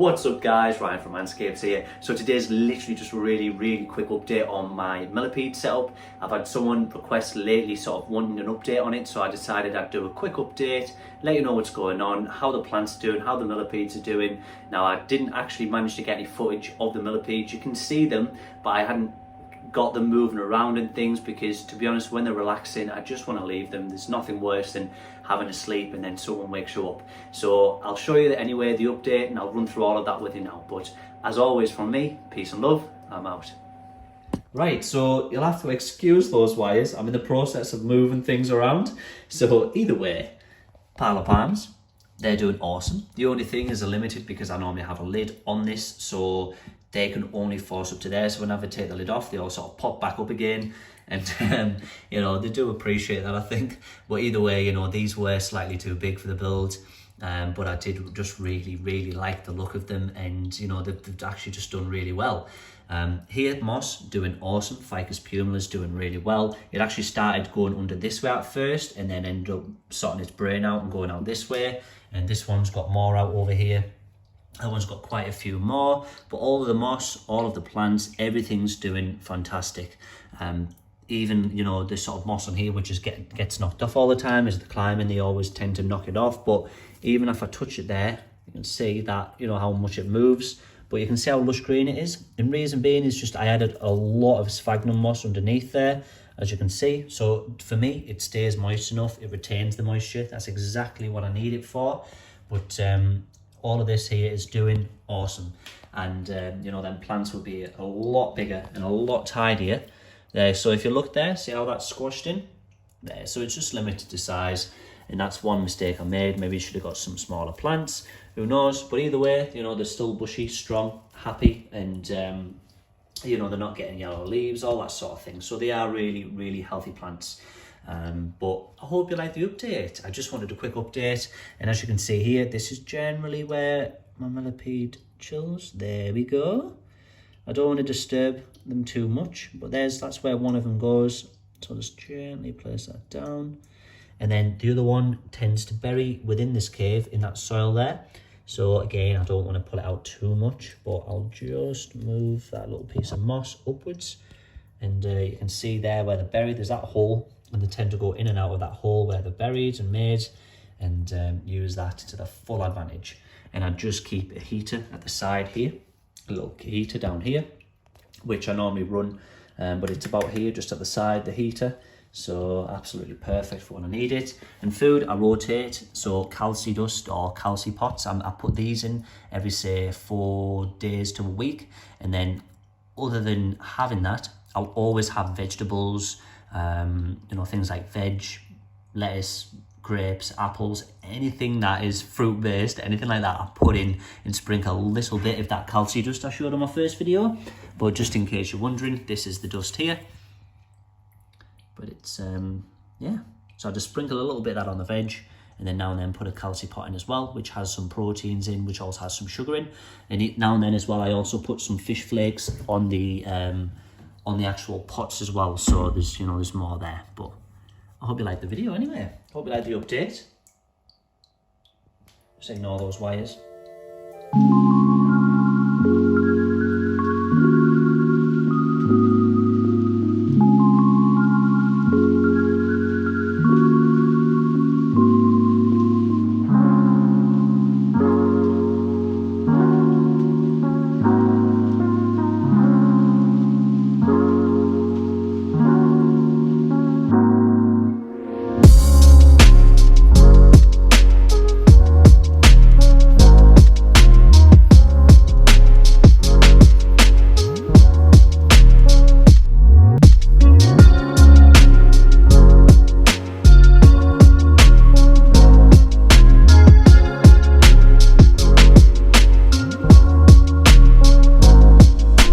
What's up guys, Ryan from Manscaped here. So today's literally just a really quick update on my Millipede setup. I've had someone request lately sort of wanting an update on it, so I decided I'd do a quick update, let you know what's going on, how the plants are doing, how the Millipedes are doing. Now I didn't actually manage to get any footage of the Millipedes. You can see them, but I hadn't got them moving around and things because, to be honest, when they're relaxing I just want to leave them. There's nothing worse than having to sleep and then someone wakes you up. So I'll show you anyway the update and I'll run through all of that with you now. But as always from me, peace and love, I'm out. Right, so you'll have to excuse those wires. I'm in the process of moving things around. So either way, pile of palms, they're doing awesome. The only thing is limited because I normally have a lid on this, so they can only force up to there. So whenever I take the lid off, they all sort of pop back up again. And you know, they do appreciate that, I think. But either way, you know, these were slightly too big for the build. But I did just really like the look of them, and you know, they've actually just done really well. Here, Moss doing awesome. Ficus pumilus doing really well. It actually started going under this way at first, and then ended up sorting its brain out and going out this way. And this one's got more out over here. That one's got quite a few more, but all of the moss, all of the plants, everything's doing fantastic. Even, you know, the sort of moss on here, which gets knocked off all the time, as they're climbing, they always tend to knock it off. But even if I touch it there, you can see that, you know, how much it moves. But you can see how lush green it is. And reason being is just I added a lot of sphagnum moss underneath there, as you can see. So for me, it stays moist enough, it retains the moisture. That's exactly what I need it for. But all of this here is doing awesome. And you know, then plants will be a lot bigger and a lot tidier there. So if you look there, see how that's squashed in there. So it's just limited to size, and that's one mistake I made. Maybe you should have got some smaller plants, who knows. But either way, you know, they're still bushy, strong, happy, and you know, they're not getting yellow leaves, all that sort of thing. So they are really healthy plants. But I hope you like the update. I just wanted a quick update, and as you can see here, this is generally where my millipede chills. There we go. I don't want to disturb them too much, but that's where one of them goes. So just gently place that down, and then the other one tends to bury within this cave in that soil there. So again, I don't want to pull it out too much, but I'll just move that little piece of moss upwards, and you can see there where they're buried, there's that hole, and they tend to go in and out of that hole where they're buried and made, and use that to the full advantage. And I just keep a heater at the side here, a little heater down here, which I normally run, but it's about here, just at the side, the heater. So absolutely perfect for when I need it. And food, I rotate. So calci dust or calci pots, I put these in every, say, 4 days to a week. And then other than having that, I'll always have vegetables, you know, things like veg, lettuce, grapes, apples, anything that is fruit based, anything like that, I put in and sprinkle a little bit of that calci dust I showed on my first video. But just in case you're wondering, this is the dust here. But it's, yeah, so I just sprinkle a little bit of that on the veg, and then now and then put a calci pot in as well, which has some proteins in, which also has some sugar in. And now and then as well, I also put some fish flakes on the actual pots as well. So there's, you know, there's more there. But I hope you liked the video anyway. Hope you liked the update. Just ignore those wires.